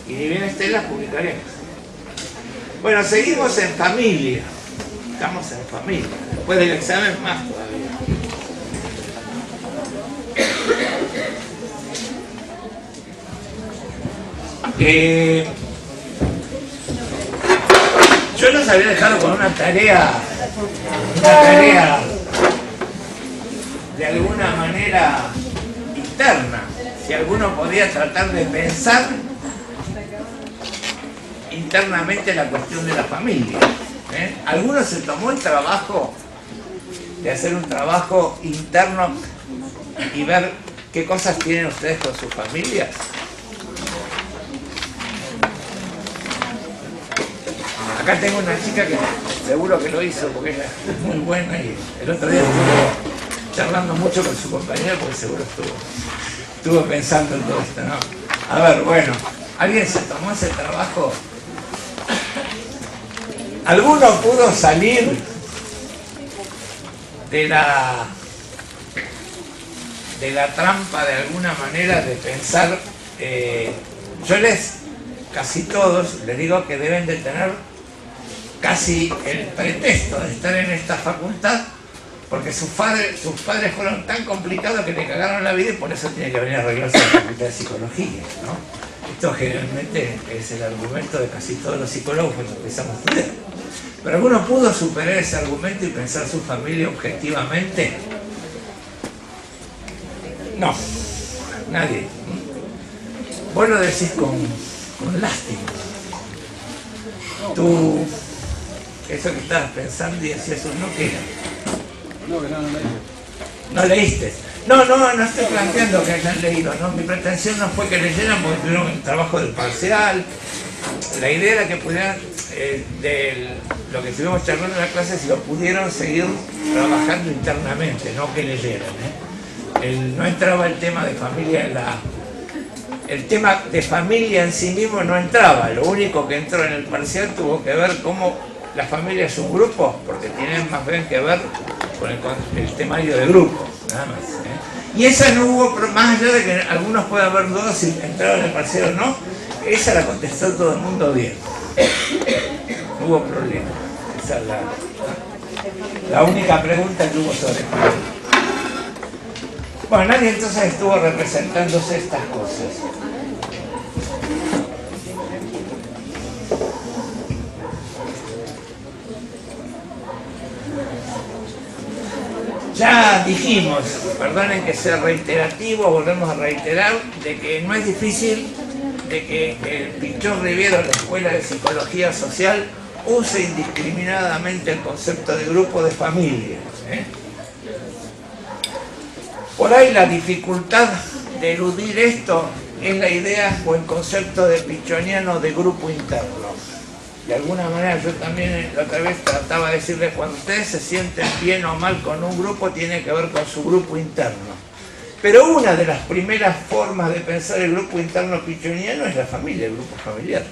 Y ni bien estén, las publicaremos. Bueno, seguimos en familia. Estamos en familia. Después del examen, más todavía. Yo los había dejado con una tarea de alguna manera interna. Si alguno podía tratar de pensar internamente la cuestión de la familia. ¿Alguno se tomó el trabajo de hacer un trabajo interno y ver qué cosas tienen ustedes con sus familias? Acá tengo una chica que seguro que lo hizo porque ella es muy buena y el otro día estuvo charlando mucho con su compañera porque seguro estuvo pensando en todo esto, ¿no? A ver, bueno, ¿alguien se tomó ese trabajo? ¿Alguno pudo salir de la trampa de alguna manera de pensar? Casi todos les digo que deben de tener casi el pretexto de estar en esta facultad porque sus padres fueron tan complicados que le cagaron la vida y por eso tiene que venir a arreglarse la facultad de psicología, ¿no? Esto generalmente es el argumento de casi todos los psicólogos cuando empezamos a estudiar. ¿Pero alguno pudo superar ese argumento y pensar su familia objetivamente? No, nadie. Vos lo decís con lástima. Tú, eso que estabas pensando y decías eso, ¿no? ¿Qué era? No, que no leíste. ¿No leíste? No estoy planteando que hayan leído, ¿no? Mi pretensión no fue que leyeran porque tuvieron un trabajo del parcial. La idea era que pudieran, de lo que estuvimos charlando en la clase, si lo pudieron seguir trabajando internamente, no que leyeran, no entraba el tema de familia en la... El tema de familia en sí mismo no entraba, lo único que entró en el parcial tuvo que ver cómo la familia es un grupo, porque tienen más bien que ver con el temario de grupo, nada más. Y esa no hubo, más allá de que algunos puedan haber dudas si entraron en el parcial o no, esa la contestó todo el mundo bien. No hubo problema. Esa es la única pregunta que hubo sobre esto. Bueno, nadie entonces estuvo representándose estas cosas. Ya dijimos, perdonen que sea reiterativo, volvemos a reiterar, de que no es difícil de que el Pichón Riviero, la Escuela de Psicología Social, use indiscriminadamente el concepto de grupo de familia. Por ahí la dificultad de eludir esto es la idea o el concepto de pichoniano de grupo interno. De alguna manera yo también la otra vez trataba de decirles, cuando ustedes se sienten bien o mal con un grupo, tiene que ver con su grupo interno. Pero una de las primeras formas de pensar el grupo interno pichoniano es la familia, el grupo familiar.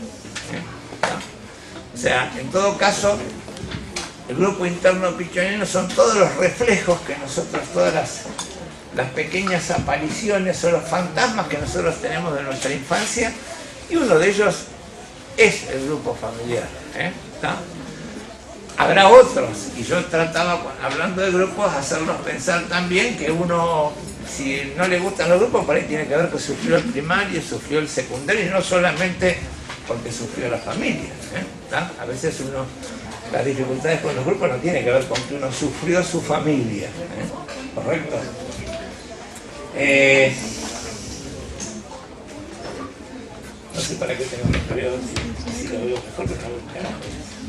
O sea, en todo caso, el grupo interno pichoniano son todos los reflejos que nosotros, todas las pequeñas apariciones o los fantasmas que nosotros tenemos de nuestra infancia, y uno de ellos es el grupo familiar. Habrá otros, y yo trataba, hablando de grupos, hacerlos pensar también que uno, si no le gustan los grupos, por ahí tiene que ver que sufrió el primario, sufrió el secundario, y no solamente porque sufrió la familia. A veces las dificultades con los grupos no tienen que ver con que uno sufrió su familia. ¿Correcto? No sé para qué tengo un historiador, si lo veo mejor, pero no,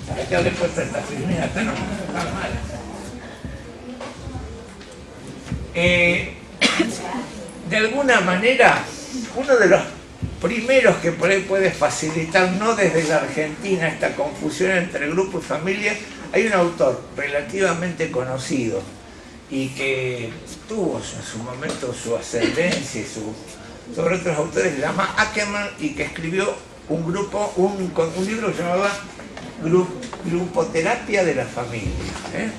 para qué habré puesto esta firmeza, acá no está mal. De alguna manera, uno de los primeros que por ahí puede facilitar, no desde la Argentina, esta confusión entre grupo y familia, hay un autor relativamente conocido y que tuvo en su momento su ascendencia y sobre otros autores, se llama Ackerman, y que escribió un libro que se llamaba Grupoterapia de la Familia.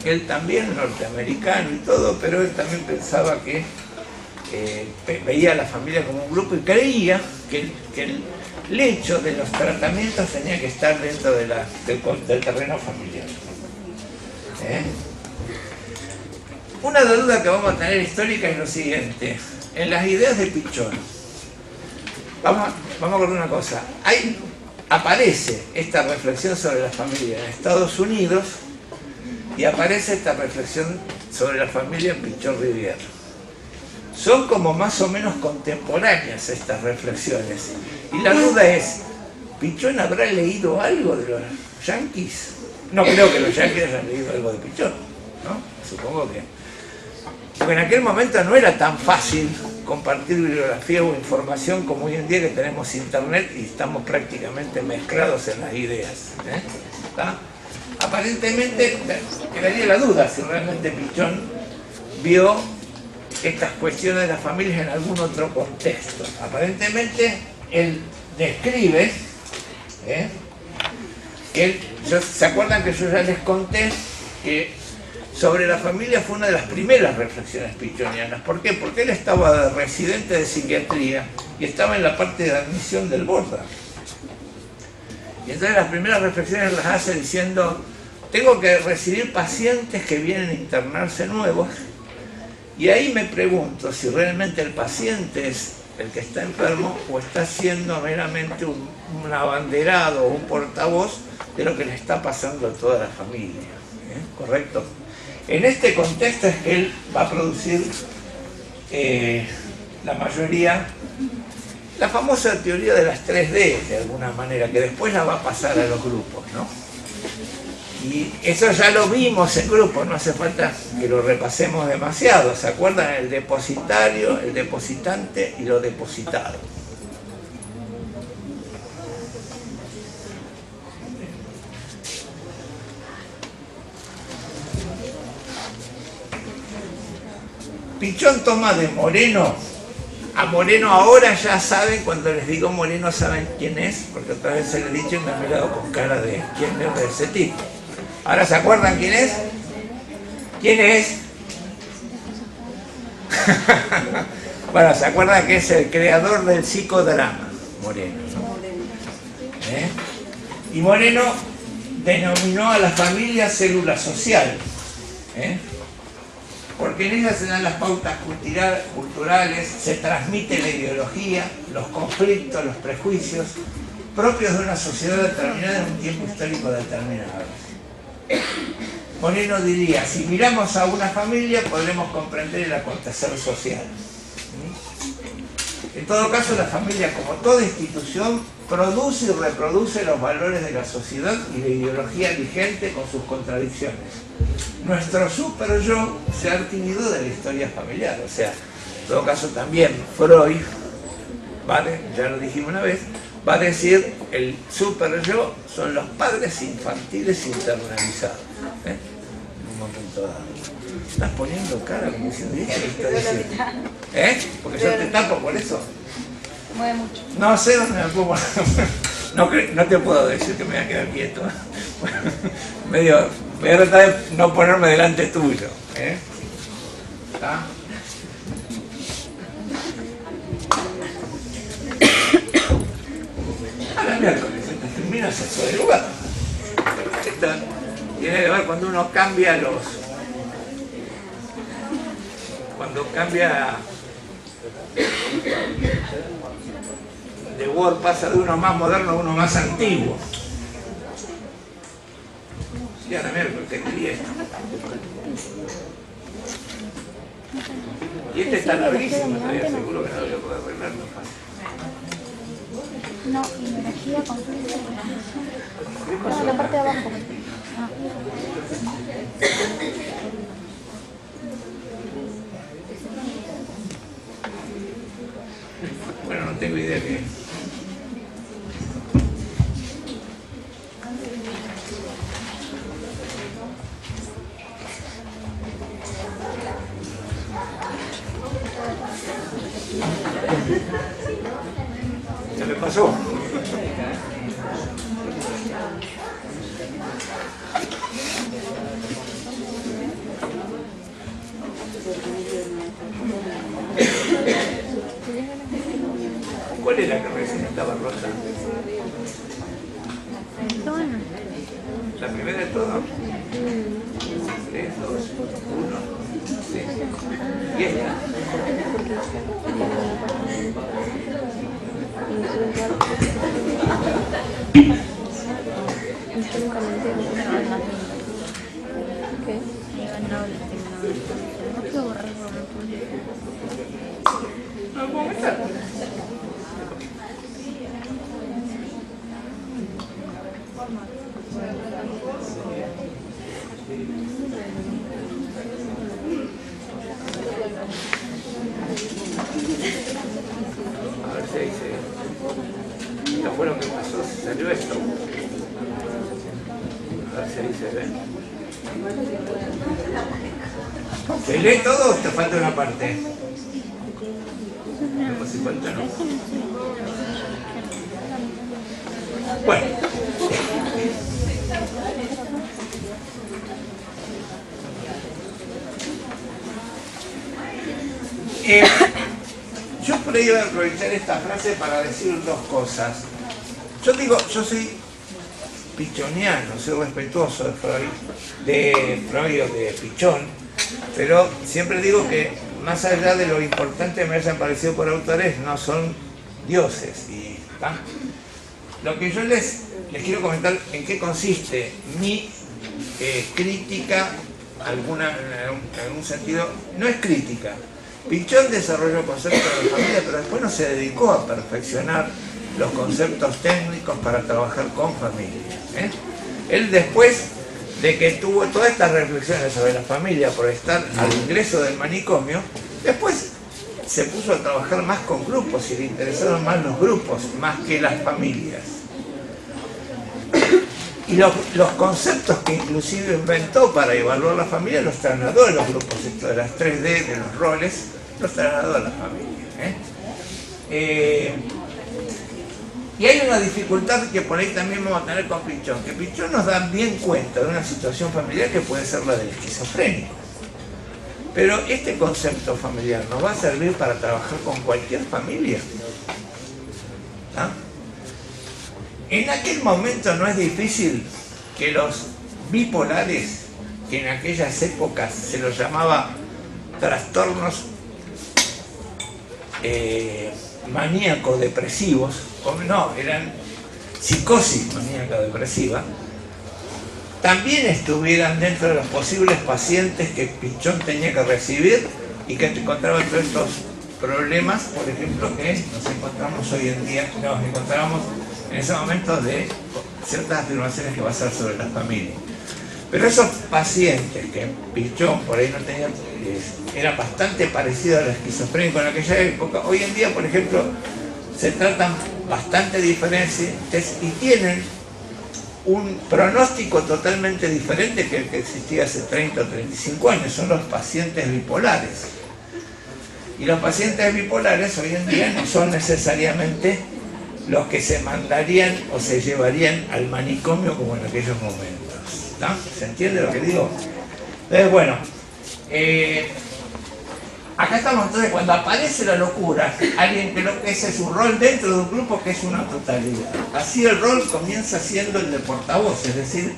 Él también norteamericano y todo, pero él también pensaba que veía a la familia como un grupo y creía que el hecho de los tratamientos tenía que estar dentro del terreno familiar. Una duda que vamos a tener histórica es lo siguiente. En las ideas de Pichón, vamos a acordar una cosa, aparece esta reflexión sobre la familia en Estados Unidos y aparece esta reflexión sobre la familia en Pichón Rivière. Son como más o menos contemporáneas estas reflexiones. Y la duda es, ¿Pichón habrá leído algo de los yanquis? No creo que los yanquis hayan leído algo de Pichón, ¿no? Supongo que... Porque en aquel momento no era tan fácil compartir bibliografía o información como hoy en día que tenemos internet y estamos prácticamente mezclados en las ideas. Aparentemente quedaría la duda si realmente Pichón vio estas cuestiones de las familias en algún otro contexto. Aparentemente él describe ¿se acuerdan que yo ya les conté que sobre la familia fue una de las primeras reflexiones pichonianas? ¿Por qué? Porque él estaba residente de psiquiatría y estaba en la parte de admisión del Borda. Y entonces las primeras reflexiones las hace diciendo: tengo que recibir pacientes que vienen a internarse nuevos, y ahí me pregunto si realmente el paciente es el que está enfermo o está siendo meramente un abanderado o un portavoz de lo que le está pasando a toda la familia. ¿Correcto? En este contexto es que él va a producir la mayoría, la famosa teoría de las 3D, de alguna manera, que después la va a pasar a los grupos, ¿no? Y eso ya lo vimos en grupo, no hace falta que lo repasemos demasiado. ¿Se acuerdan? El depositario, el depositante y lo depositado. Pichón toma de Moreno. A Moreno ahora ya saben, cuando les digo Moreno saben quién es, porque otra vez se lo he dicho y me han mirado con cara de quién es de ese tipo. ¿Ahora se acuerdan quién es? ¿Quién es? Bueno, se acuerdan que es el creador del psicodrama, Moreno, ¿no? Y Moreno denominó a la familia célula social, porque en ella se dan las pautas culturales, se transmite la ideología, los conflictos, los prejuicios propios de una sociedad determinada en un tiempo histórico determinado. Moreno diría: si miramos a una familia podremos comprender el acontecer social. En todo caso, la familia, como toda institución, produce y reproduce los valores de la sociedad y la ideología vigente con sus contradicciones. Nuestro super yo se ha adquirido de la historia familiar. O sea, en todo caso también Freud, ¿vale? Ya lo dijimos una vez, va a decir: el super yo son los padres infantiles internalizados. En un momento dado. Estás poniendo cara como diciendo: ¿qué está diciendo? Porque yo te tapo por eso. Mueve mucho. No sé dónde me pongo. No te puedo decir que me voy a quedar quieto. Voy a tratar de no ponerme delante tuyo. ¿Está? A la miércoles, termina eso de lugar. Esto tiene que ver cuando uno cambia cuando cambia de Word, pasa de uno más moderno a uno más antiguo. Sí, a la miércoles, ¿qué quería esto? Y este está larguísimo, todavía seguro que no lo voy a poder arreglar, no pasa. No, energía completa. No, la parte de abajo. Ah. Bueno, no tengo idea qué es. ¿Qué le pasó? ¿Cuál era que recién estaba rota? Bueno. La primera de todo. 3, 2, 1. Sí. ¿Y esta? ¿Qué? No puedo meter. A ver si ahí se... Esto fue lo que pasó, se salió esto. A ver si ahí se ve. ¿Se lee todo o te falta una parte? No, si falta no. Bueno. Yo por ahí voy a aprovechar esta frase para decir dos cosas. Yo digo, yo soy pichoniano, soy respetuoso de Freud o de Pichón, pero siempre digo que más allá de lo importante que me hayan parecido por autores, no son dioses. ¿Tá? Lo que yo les quiero comentar en qué consiste mi crítica, en algún sentido, no es crítica. Pichón desarrolló conceptos de familia, pero después no se dedicó a perfeccionar los conceptos técnicos para trabajar con familia. Él después de que tuvo todas estas reflexiones sobre la familia por estar al ingreso del manicomio, después se puso a trabajar más con grupos y le interesaron más los grupos, más que las familias. Y los conceptos que inclusive inventó para evaluar la familia los trasladó a los grupos, esto de las 3D, de los roles, los trasladó a la familia. Y hay una dificultad que por ahí también vamos a tener con Pichón, que Pichón nos da bien cuenta de una situación familiar que puede ser la del esquizofrénico. Pero este concepto familiar nos va a servir para trabajar con cualquier familia. ¿Ah? En aquel momento no es difícil que los bipolares, que en aquellas épocas se los llamaba trastornos maníaco-depresivos, no, eran psicosis maníaco-depresiva, también estuvieran dentro de los posibles pacientes que Pichón tenía que recibir y que encontraban todos estos problemas, por ejemplo, que nos encontramos hoy en día, nos encontrábamos en ese momento de ciertas afirmaciones que va a hacer sobre la familia. Pero esos pacientes que Pichón por ahí no tenía, eran bastante parecidos a la esquizofrenia en aquella época, hoy en día, por ejemplo, se tratan bastante diferentes y tienen un pronóstico totalmente diferente que el que existía hace 30 o 35 años, son los pacientes bipolares. Y los pacientes bipolares hoy en día no son necesariamente los que se mandarían o se llevarían al manicomio como en aquellos momentos. ¿No? ¿Se entiende lo que digo? Entonces, bueno, acá estamos entonces cuando aparece la locura, alguien que ese es un rol dentro de un grupo que es una totalidad. Así el rol comienza siendo el de portavoz, es decir,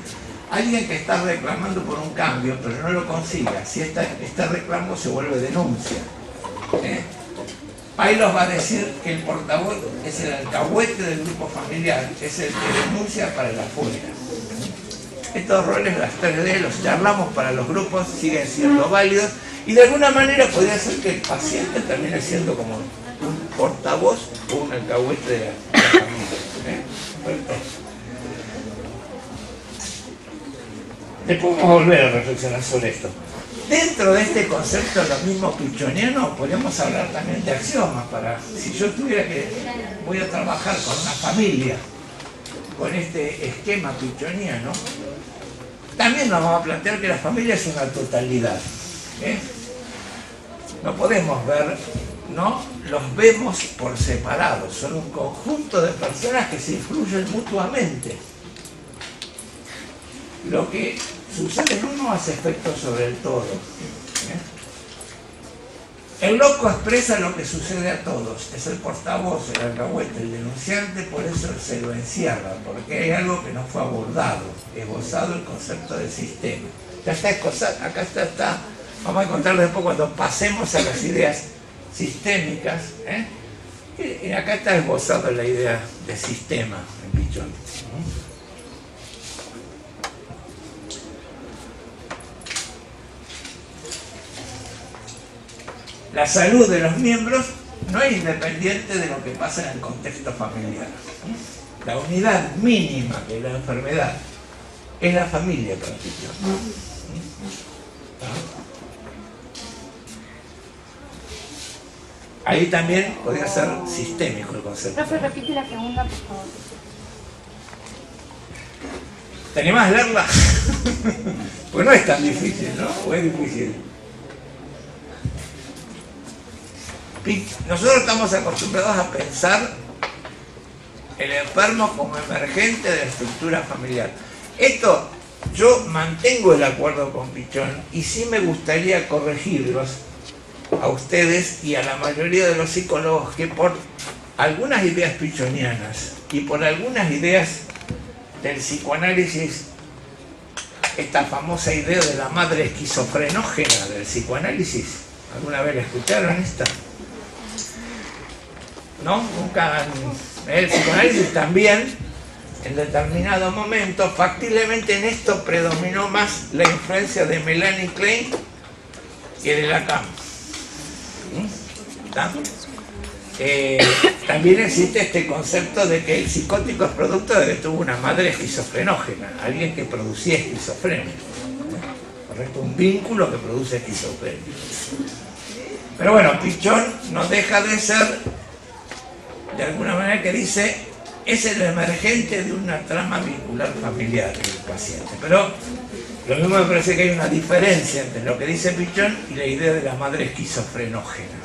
alguien que está reclamando por un cambio, pero no lo consiga. Si este reclamo se vuelve denuncia. Pailos va a decir que el portavoz es el alcahuete del grupo familiar, es el que denuncia para el afuera. Estos roles, las 3D, los charlamos para los grupos, siguen siendo válidos y de alguna manera podría ser que el paciente termine siendo como un portavoz o un alcahuete de la familia. Después vamos a volver a reflexionar sobre esto. Dentro de este concepto, lo mismo pichoniano, podemos hablar también de axiomas. Si yo tuviera voy a trabajar con una familia, con este esquema pichoniano, también nos vamos a plantear que la familia es una totalidad. No podemos ver, no los vemos por separado, son un conjunto de personas que se influyen mutuamente. Lo que sucede en uno hace efecto sobre el todo. El loco expresa lo que sucede a todos, es el portavoz, el alcahuete, el denunciante, por eso se lo encierra, porque hay algo que no fue abordado, esbozado el concepto de sistema. Ya está esbozado, acá está, vamos a encontrarlo después cuando pasemos a las ideas sistémicas, y acá está esbozado la idea de sistema en Pichon. La salud de los miembros no es independiente de lo que pasa en el contexto familiar. La unidad mínima de la enfermedad es la familia para Pichon. Ahí también podría ser sistémico el concepto. Profe, repite la segunda, por favor. ¿Te animás a leerla? Pues no es tan difícil, ¿no? ¿O es difícil? Nosotros estamos acostumbrados a pensar el enfermo como emergente de la estructura familiar. Esto, yo mantengo el acuerdo con Pichon y sí me gustaría corregirlos a ustedes y a la mayoría de los psicólogos que por algunas ideas pichonianas y por algunas ideas del psicoanálisis, esta famosa idea de la madre esquizofrenógena del psicoanálisis, ¿alguna vez la escucharon esta? ¿No? Nunca. El psicoanálisis también, en determinado momento, factiblemente en esto predominó más la influencia de Melanie Klein que de Lacan. También existe este concepto de que el psicótico es producto de que tuvo una madre esquizofrenógena, alguien que producía esquizofrenia. ¿Correcto? Un vínculo que produce esquizofrenia. Pero bueno, Pichon no deja de ser, de alguna manera, que dice, es el emergente de una trama vincular familiar del paciente. Pero lo mismo me parece que hay una diferencia entre lo que dice Pichon y la idea de la madre esquizofrenógena.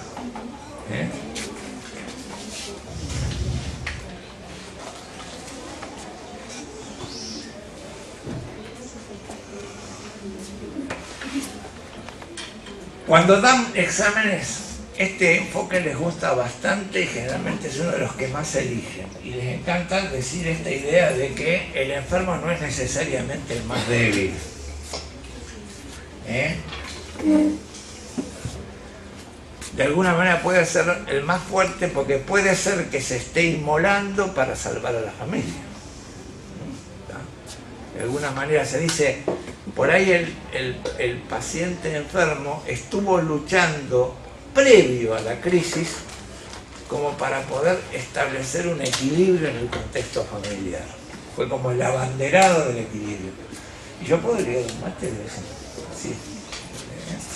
Cuando dan exámenes, este enfoque les gusta bastante y generalmente es uno de los que más eligen. Y les encanta decir esta idea de que el enfermo no es necesariamente el más débil. De alguna manera puede ser el más fuerte porque puede ser que se esté inmolando para salvar a la familia. De alguna manera se dice, por ahí el paciente enfermo estuvo luchando previo a la crisis como para poder establecer un equilibrio en el contexto familiar. Fue como el abanderado del equilibrio. Y yo podría dar un máster de eso. Sí.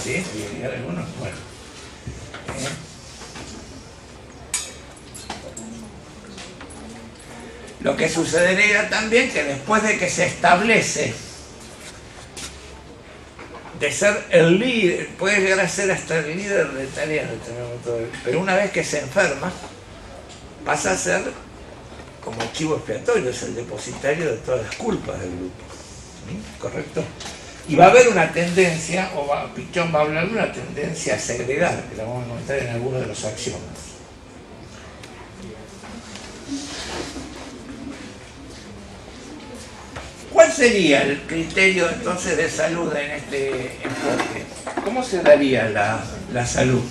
¿Sí? ¿Y algunos? Bueno. Lo que sucedería también que después de que se establece de ser el líder, puede llegar a ser hasta el líder de tarea en determinado momento, pero una vez que se enferma pasa a ser como el chivo expiatorio, es el depositario de todas las culpas del grupo. ¿Correcto? Y va a haber una tendencia, Pichon va a hablar de una tendencia a segregar, que la vamos a encontrar en algunos de los axiomas. ¿Cuál sería el criterio entonces de salud en este enfoque? ¿Cómo se daría la salud?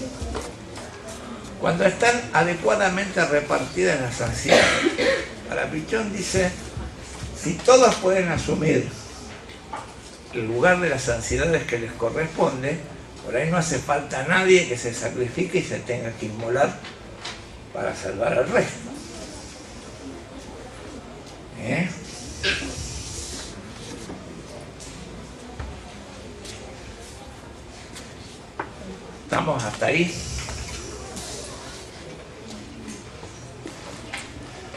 Cuando están adecuadamente repartidas las ansiedades. Para Pichon dice, si todos pueden asumir el lugar de las ansiedades que les corresponde, por ahí no hace falta nadie que se sacrifique y se tenga que inmolar para salvar al resto. ¿Estamos hasta ahí?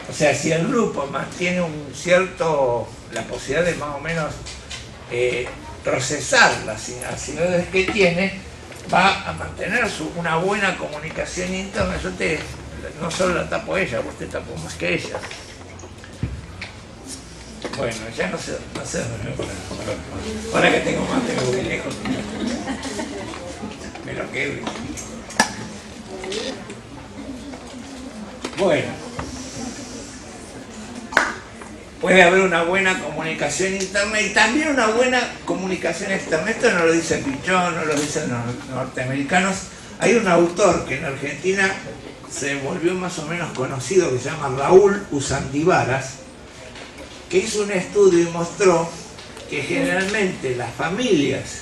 O sea, si el grupo mantiene la posibilidad de más o menos procesar las ansiedades que tiene, va a mantener una buena comunicación interna. Yo no solo la tapo a ella, vos te tapo más que ella. Bueno, ya no sé ahora que tengo más, tengo que ir lejos. Me lo quedo. Bueno, puede haber una buena comunicación interna y también una buena comunicación externa. Esto no lo dice Pichón, no lo dicen los norteamericanos. Hay un autor que en Argentina se volvió más o menos conocido, que se llama Raúl Usandivaras, que hizo un estudio y mostró que generalmente las familias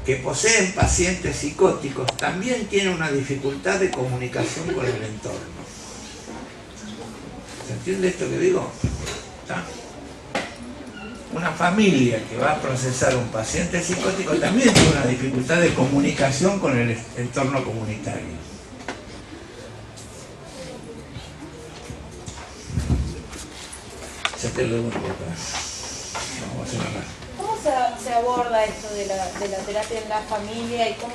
que poseen pacientes psicóticos también tienen una dificultad de comunicación con el entorno. ¿Se entiende esto que digo? ¿Está? Una familia que va a procesar un paciente psicótico también tiene una dificultad de comunicación con el entorno comunitario. Ya te lo devuelvo acá. Vamos a hacer acá. ¿Cómo se aborda esto de la terapia en la familia y cómo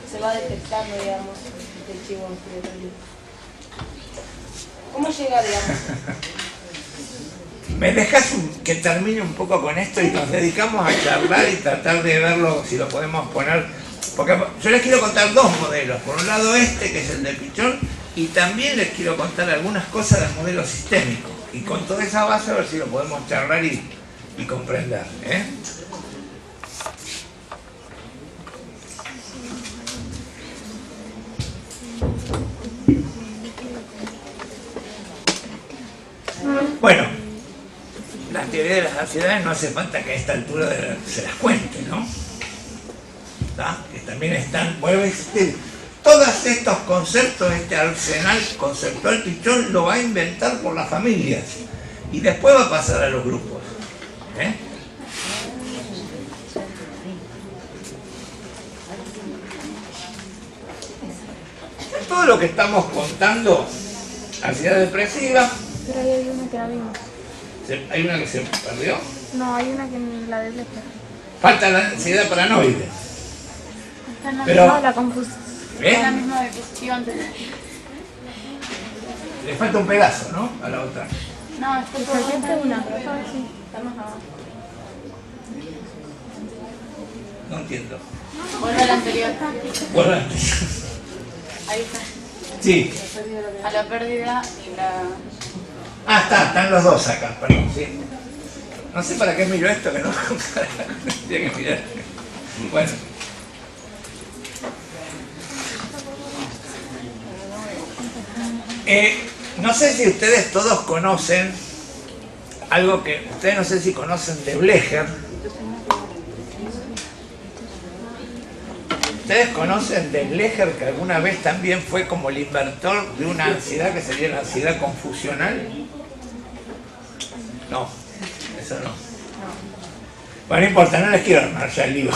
se va detectando, digamos, el chivo expiatorio? ¿Cómo llega, digamos? ¿Me dejas que termine un poco con esto y nos dedicamos a charlar y tratar de verlo, si lo podemos poner? Porque yo les quiero contar dos modelos. Por un lado este, que es el de Pichón, y también les quiero contar algunas cosas del modelo sistémico. Y con toda esa base a ver si lo podemos charlar y comprender. Bueno, la teoría de las ansiedades no hace falta que a esta altura se las cuente, ¿no? ¿Está? Que también están, vuelve a existir. Todos estos conceptos, este arsenal conceptual, Pichón lo va a inventar por las familias y después va a pasar a los grupos. Todo lo que estamos contando, ansiedad depresiva. Pero ahí hay una que la vimos. ¿Hay una que se perdió? No, hay una que la de Blecher. Falta la ansiedad paranoide. Está en la Pero, misma, la confusión. ¿eh? La misma definición. Le falta un pedazo, ¿no? A la otra. No, está por una. Sí, está más abajo. No entiendo. Vuelve a la anterior. Bueno, Ahí está. sí. A la pérdida y la... Ah, están los dos acá, perdón, sí. No sé para qué miro esto, que no tiene que mirar. Bueno. No sé si ustedes todos conocen algo que ustedes no sé si conocen de Blecher. ¿Ustedes conocen de Blecher que alguna vez también fue como el inventor de una ansiedad que sería la ansiedad confusional? No, eso no. Bueno, no importa, no les quiero armar ya el lío.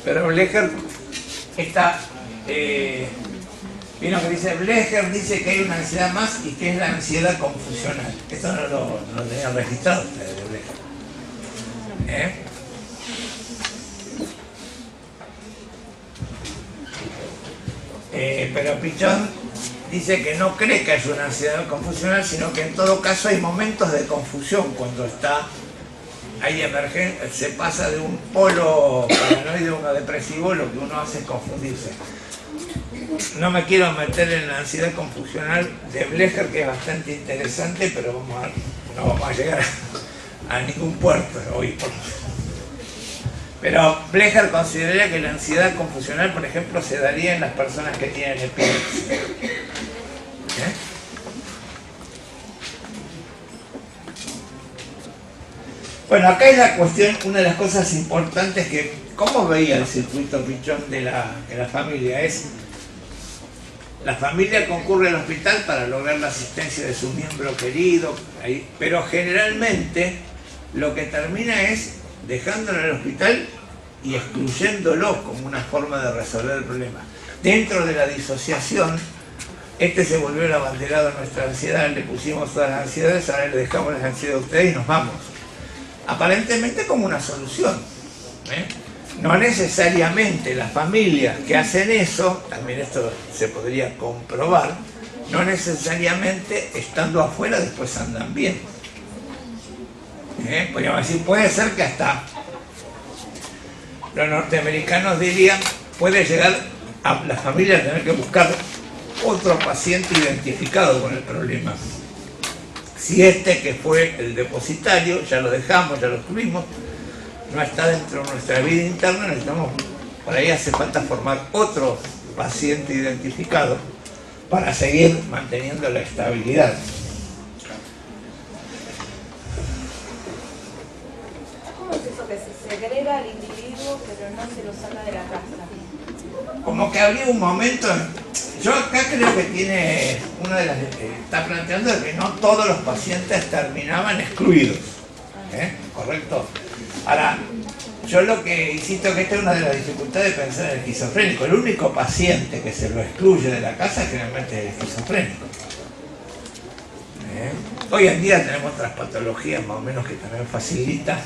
Pero Blecher está... vino que dice, Blecher dice que hay una ansiedad más y que es la ansiedad confusional. Esto no lo tenían registrado ustedes de Blecher. Pero Pichón dice que no cree que haya una ansiedad confusional, sino que en todo caso hay momentos de confusión cuando hay emergencia, se pasa de un polo paranoide a uno depresivo, lo que uno hace es confundirse. No me quiero meter en la ansiedad confusional de Blecher, que es bastante interesante, pero no vamos a llegar a ningún puerto hoy. Pero Blecher consideraría que la ansiedad confusional, por ejemplo, se daría en las personas que tienen epilepsia. Bueno, acá es la cuestión, una de las cosas importantes que, ¿cómo veía el circuito Pichón de la familia? Es, la familia concurre al hospital para lograr la asistencia de su miembro querido, pero generalmente lo que termina es dejándolo en el hospital y excluyéndolo como una forma de resolver el problema. Dentro de la disociación, se volvió el abanderado de nuestra ansiedad, le pusimos todas las ansiedades, ahora le dejamos las ansiedades a ustedes y nos vamos. Aparentemente como una solución. No necesariamente las familias que hacen eso, también esto se podría comprobar, no necesariamente estando afuera después andan bien. Podríamos decir, puede ser que hasta los norteamericanos dirían, puede llegar a la familia tener que buscar otro paciente identificado con el problema. Si este que fue el depositario, ya lo dejamos, ya lo tuvimos, no está dentro de nuestra vida interna, necesitamos, por ahí hace falta formar otro paciente identificado para seguir manteniendo la estabilidad. ¿Cómo es eso que se segrega al individuo pero no se lo saca de la casa? Como que habría un momento, yo acá creo que tiene, una de las está planteando es que no todos los pacientes terminaban excluidos, ¿correcto? Ahora, yo lo que insisto que esta es una de las dificultades de pensar en el esquizofrénico. El único paciente que se lo excluye de la casa generalmente es el esquizofrénico. Hoy en día tenemos otras patologías más o menos que también facilitan.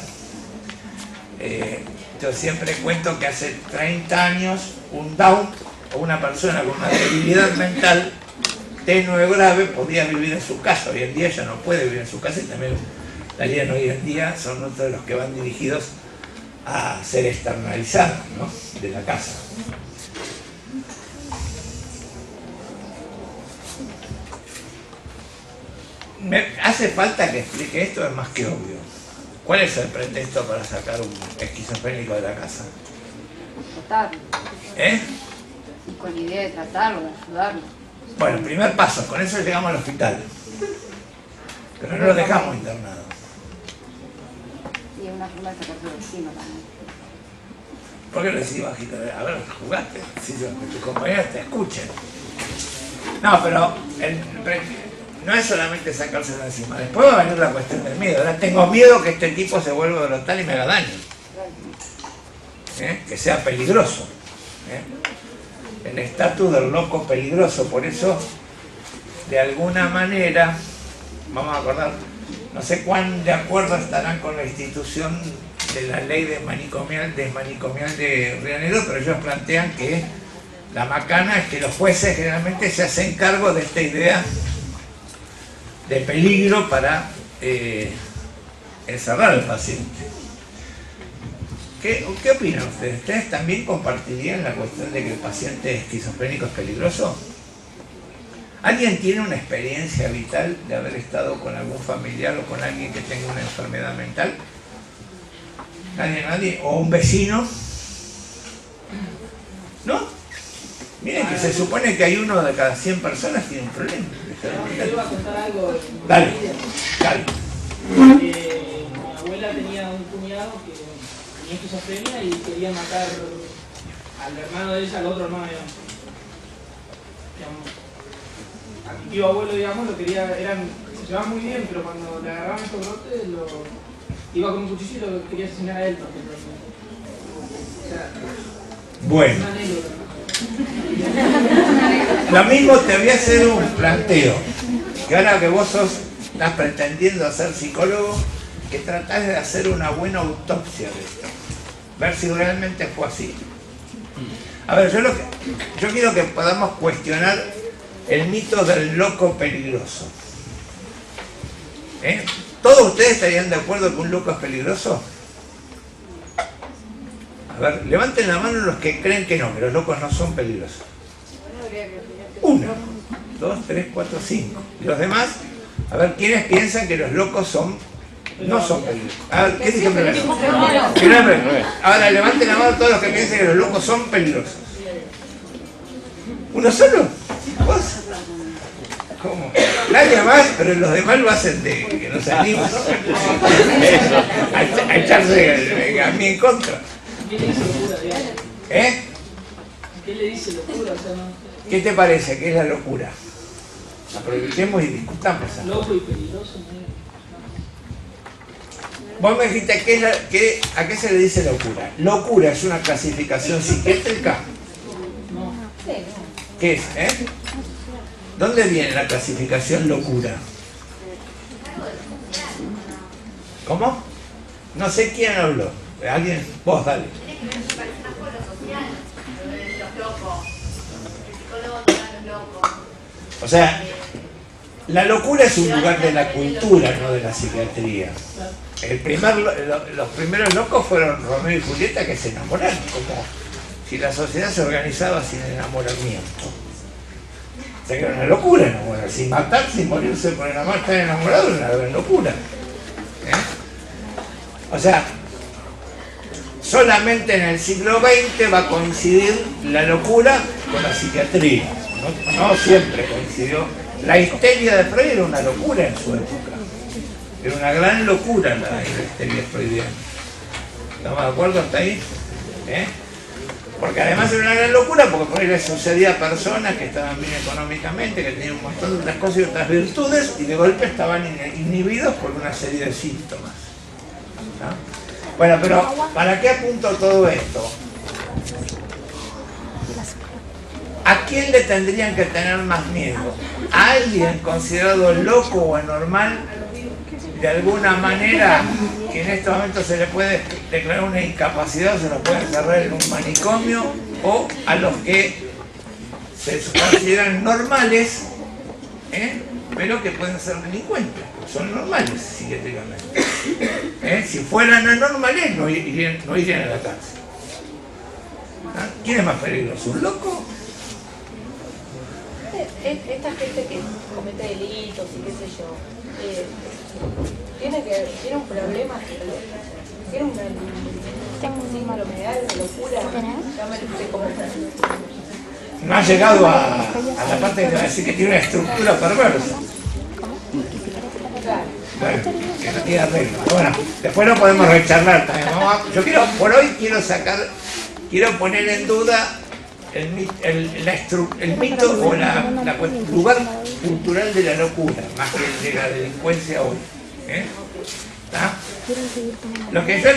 Yo siempre cuento que hace 30 años un Down o una persona con una debilidad mental tenue o grave podía vivir en su casa. Hoy en día ya no puede vivir en su casa y también la ley hoy en día son otros de los que van dirigidos a ser externalizados, ¿no?, de la casa. Me hace falta que explique esto, es más que obvio. ¿Cuál es el pretexto para sacar un esquizofrénico de la casa? Tratarlo. Y con la idea de tratarlo, de ayudarlo. Bueno, primer paso, con eso llegamos al hospital. Pero no lo dejamos internado. Y es una forma de sacarse de encima también. ¿Por qué lo decís bajito? A ver, jugaste. Si que tus compañeros te escuchen. No, pero no es solamente sacárselo encima. Después va a venir la cuestión del miedo. Ahora tengo miedo que este tipo se vuelva brutal y me haga daño. Que sea peligroso. El estatus del loco peligroso. Por eso, de alguna manera, vamos a acordar, no sé cuán de acuerdo estarán con la institución de la ley desmanicomial de Rianero, pero ellos plantean que la macana es que los jueces generalmente se hacen cargo de esta idea de peligro para encerrar al paciente. ¿Qué opinan ustedes? ¿Ustedes también compartirían la cuestión de que el paciente esquizofrénico es peligroso? ¿Alguien tiene una experiencia vital de haber estado con algún familiar o con alguien que tenga una enfermedad mental? ¿Nadie? ¿O un vecino? ¿No? Miren que se supone que hay uno de cada 100 personas que tiene un problema. Yo iba a contar algo. Dale. Mi abuela tenía un cuñado que tenía esquizofrenia y quería matar al hermano de ella, al otro hermano, digamos. A mi tío abuelo, digamos, lo quería, se llevaban muy bien, pero cuando le agarraban estos brotes, iba con un cuchillo y lo quería asesinar a él. Porque, o sea, bueno. Una anécdota. Lo mismo te voy a hacer un planteo. Que ahora que vos estás pretendiendo ser psicólogo, que tratás de hacer una buena autopsia de esto. Ver si realmente fue así. A ver, yo quiero que podamos cuestionar el mito del loco peligroso. ¿Todos ustedes estarían de acuerdo que un loco es peligroso? A ver, levanten la mano los que creen que no, que los locos no son peligrosos. 1, 2, 3, 4, 5. ¿Y los demás? A ver, ¿quiénes piensan que los locos no son peligrosos? A ver, ¿qué dije primero? Ahora levanten la mano todos los que piensan que los locos son peligrosos. ¿Uno solo? ¿Vos? ¿Cómo? Nadie más, pero los demás lo hacen de que no se animan a echarse a mí en contra. ¿Qué le dice locura, digamos? ¿Qué le dice locura? O sea, no. ¿Qué te parece que es la locura? Aprovechemos y discutamos. Loco y peligroso. Vos me dijiste, ¿a qué se le dice locura? Locura es una clasificación psiquiátrica. No. ¿Qué es? ¿Dónde viene la clasificación locura? ¿Cómo? No sé quién habló. ¿Alguien? Vos, dale. O sea, la locura es un lugar de la cultura, no de la psiquiatría. Los primeros locos fueron Romeo y Julieta, que se enamoraron, como si la sociedad se organizaba sin enamoramiento. O sea que era una locura enamorar. Sin matarse y morirse por enamorar, estar enamorado era una gran locura. O sea, solamente en el siglo XX va a coincidir la locura con la psiquiatría. No siempre coincidió. La histeria de Freud era una locura en su época. Era una gran locura la histeria freudiana. ¿Estamos de acuerdo hasta ahí? Porque además era una gran locura porque por ahí le sucedía a personas que estaban bien económicamente, que tenían un montón de otras cosas y otras virtudes, y de golpe estaban inhibidos por una serie de síntomas. ¿No? Bueno, pero ¿para qué apunto todo esto? ¿A quién le tendrían que tener más miedo? ¿A alguien considerado loco o anormal? De alguna manera, que en estos momentos se le puede declarar una incapacidad, se los puede encerrar en un manicomio, o a los que se consideran normales, pero que pueden ser delincuentes, son normales psiquiátricamente. Si fueran anormales, no irían a la cárcel. ¿Quién es más peligroso? ¿Un loco? Esta gente que comete delitos y qué sé yo, tiene un problema, tiene un síndrome de algo, locura, llámale como no ha llegado a la parte que va a decir que tiene una estructura perversa. Bueno, que no tiene arreglo. Bueno, después lo podemos recharlar también. Por hoy quiero poner en duda el mito o el lugar cultural de la locura, más que el de la delincuencia hoy. ¿Está? Lo que yo